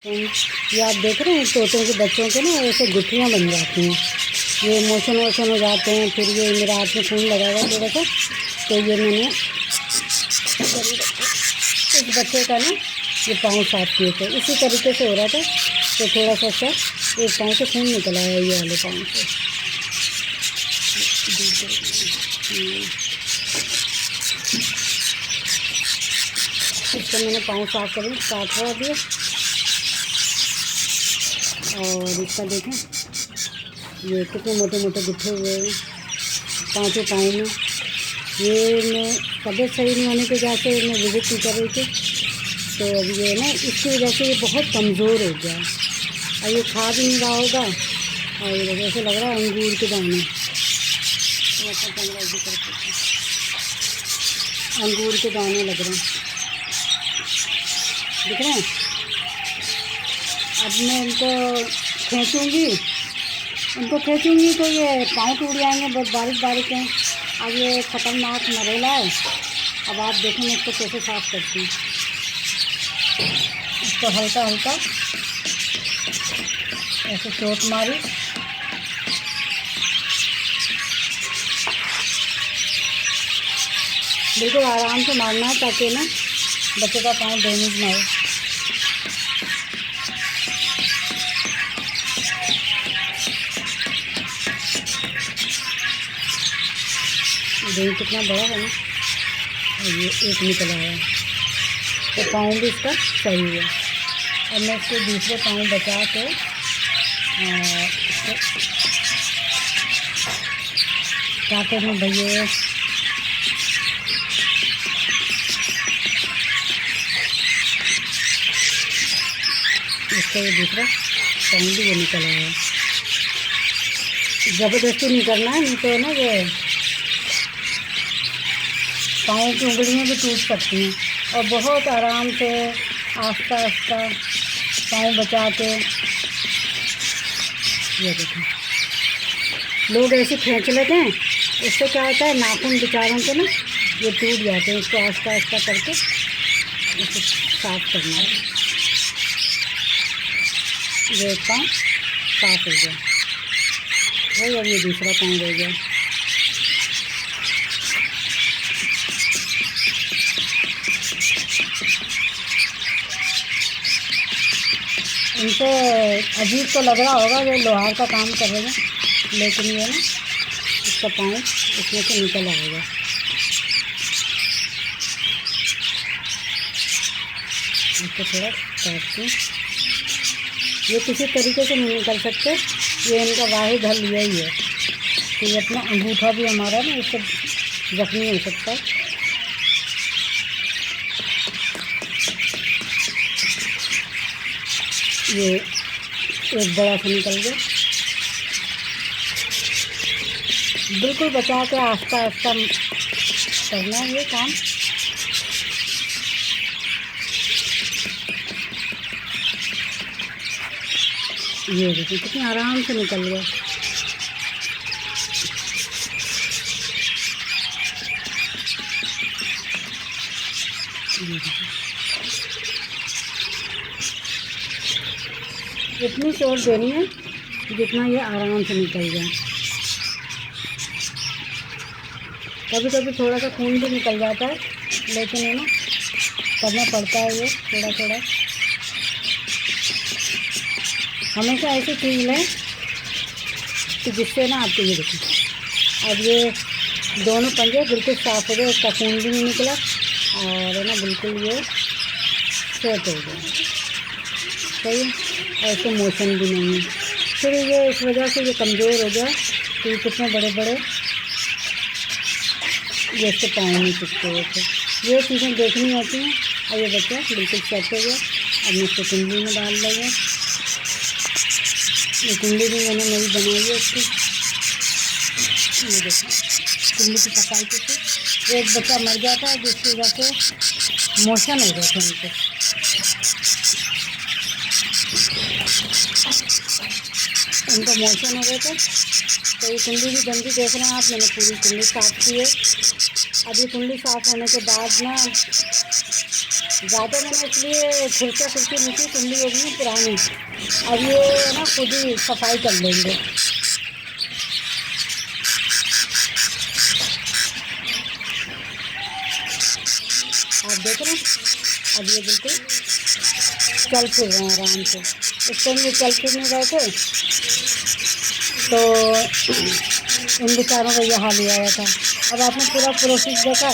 ये आप देख रहे हैं तोतों के बच्चों के ना ऐसे गुठलियाँ बन जाती हैं। ये मोशन वोशन हो जाते हैं। फिर ये मेरे हाथ में खून लगा हुआ थोड़ा सा, तो ये मैंने इस बच्चे का ना ये पाँव साफ किए थे, इसी तरीके से हो रहा था। तो थोड़ा सा एक पाँव से खून निकल आया, ये वाले पाँव से। इसको मैंने पाँव साफ कर दिया। और इसका देखें ये कितने मोटे मोटे गुट्ठे हुए हैं पाँचों पाँव में। ये मैं तबीयत सही नहीं होने की वजह से मैं विज़िट नहीं कर रही थी, तो अब ये ना इसकी वजह से ये बहुत कमज़ोर हो गया और ये खा भी नहीं रहा होगा। और ये जैसे लग रहा है अंगूर के दाने, अंगूर के दाने लग रहे हैं, दिख रहे हैं। अब मैं इनको खींचूँगी तो ये पाँव टूट जाएंगे, बहुत बारीक बारीक हैं। अब ये ख़तरनाक मरेला है। अब आप देखें मैं इसको कैसे साफ़ करती हूँ। इसको हल्का हल्का ऐसे चोट मारी, बिल्कुल आराम से मारना है ताकि ना बच्चे का पाँव डैमेज ना हो। दही कितना बड़ा है ना, ये एक निकल आया, तो पाँव भी इसका सही है। और मैं इसके दूसरे पाँव बचा के क्या करूँ भैया, इसका ये दूसरा पाँव भी ये निकल आया। ज़बरदस्ती नहीं करना है, नहीं तो ना ये पाँव की उंगलियां भी टूट सकती हैं। और बहुत आराम से आस्ता आस्ता पाँव बचा के, ये देखें लोग ऐसे खींच लेते हैं, इससे क्या होता है नाखून बेचारों के ना ये टूट जाते हैं। इसको आस्ता आस्ता करके इसे साफ करना है। ये एक पाँव साफ हो गया, वही अब ये दूसरा पाँव रह गया। इनको अजीब तो लग रहा होगा ये लोहार का काम कर रहे हैं, लेकिन ये ना इसका पाँव इसमें से निकल आएगा। इसको थोड़ा काटते हैं, ये किसी तरीके से नहीं निकल सकते, ये इनका वाहिद हल यही है कि ये अपना अंगूठा भी हमारा ना इससे जख्मी हो सकता है। ये एक बड़ा सा निकल गया, बिल्कुल बचा के आस्ता आस्ता करना है ये काम। ये देखिए कितनी आराम से निकल गया। इतनी चोट देनी है जितना ये आराम से निकल जाए। कभी कभी थोड़ा सा खून भी निकल जाता है, लेकिन है ना करना पड़ता है ये थोड़ा थोड़ा। हमेशा ऐसी चीज़ लें कि जिससे ना आपको ये देखें अब ये दोनों पंजे बिल्कुल साफ़ हो गए, इसका खून भी नहीं निकला और है ना बिल्कुल ये सेट हो गया, सही है। ऐसे मोशन भी नहीं है। फिर ये इस वजह से ये कमज़ोर हो गया कि कितने बड़े बड़े ये इसके पाँव नहीं टिकते हुए थे। ये चीज़ें देखनी होती हैं। और ये बच्चा बिल्कुल सेट हो गया। अब मैं इसको कुंडली में डाल लूँगा। ये कुंडली भी मैंने नई बनाई है इसकी, ये देखो कुंडली की सफाई करके। एक बच्चा मर जाता है जिसकी वजह से मोशन हो जाते हैं उनको, उनको मोशन हो गए थे। तो ये कुंडली भी गंदी देख रहे हैं आप, मैंने पूरी कुंडली साफ़ की है। अब ये कुंडली साफ़ होने के बाद ना ज़्यादा मैंने इसलिए खिड़कियाँ खिड़की नहीं थी, कुंडी हो गई है पुरानी। अब ये ना खुद ही सफाई कर लेंगे। आप देख रहे हैं, अब ये बिल्कुल चल फिर रहे हैं आराम से। इस टाइम ये चल फिर नहीं रहे थे तो इन बेचारों का ये हाल हुआ हुआ था। अब आपने पूरा प्रोसेस देखा।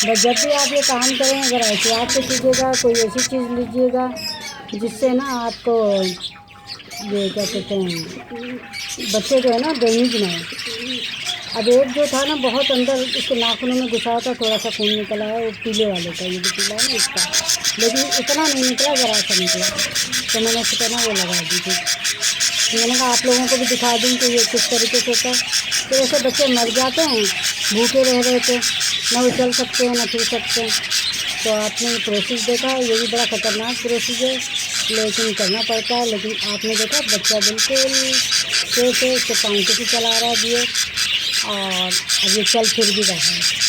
बस जब भी आप ये काम करें, अगर एहतियात से कीजिएगा, कोई ऐसी चीज़ लीजिएगा जिससे ना आपको ये क्या कहते हैं, बच्चे जो है ना डैमेज ना हो। अब एक जो था ना बहुत अंदर इसके नाखूनों में घुसा था, थोड़ा सा खून निकला है, वो पीले वाले का, ये जो पीला है ना इसका, लेकिन इतना नहीं निकला, ज़रा सा निकला। तो मैंने उसको ना वो लगा दी थी। मैंने कहा आप लोगों को भी दिखा दूँ कि ये किस तरीके से होता है। तो ऐसे बच्चे मर जाते हैं, भूखे रह रहे थे, ना वो चल सकते हैं ना फिर सकते हैं। तो आपने ये प्रोसेस देखा, ये भी बड़ा ख़तरनाक प्रोसेस है, लेकिन करना पड़ता है। लेकिन आपने देखा बच्चा बिल्कुल सेफ है, उसके पाँव से चला रहा है ये, और अब ये चल फिर भी रहा है।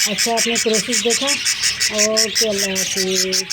अच्छा, आपने प्रोसेस देखा। ओके, अल्लाह हाफिज़।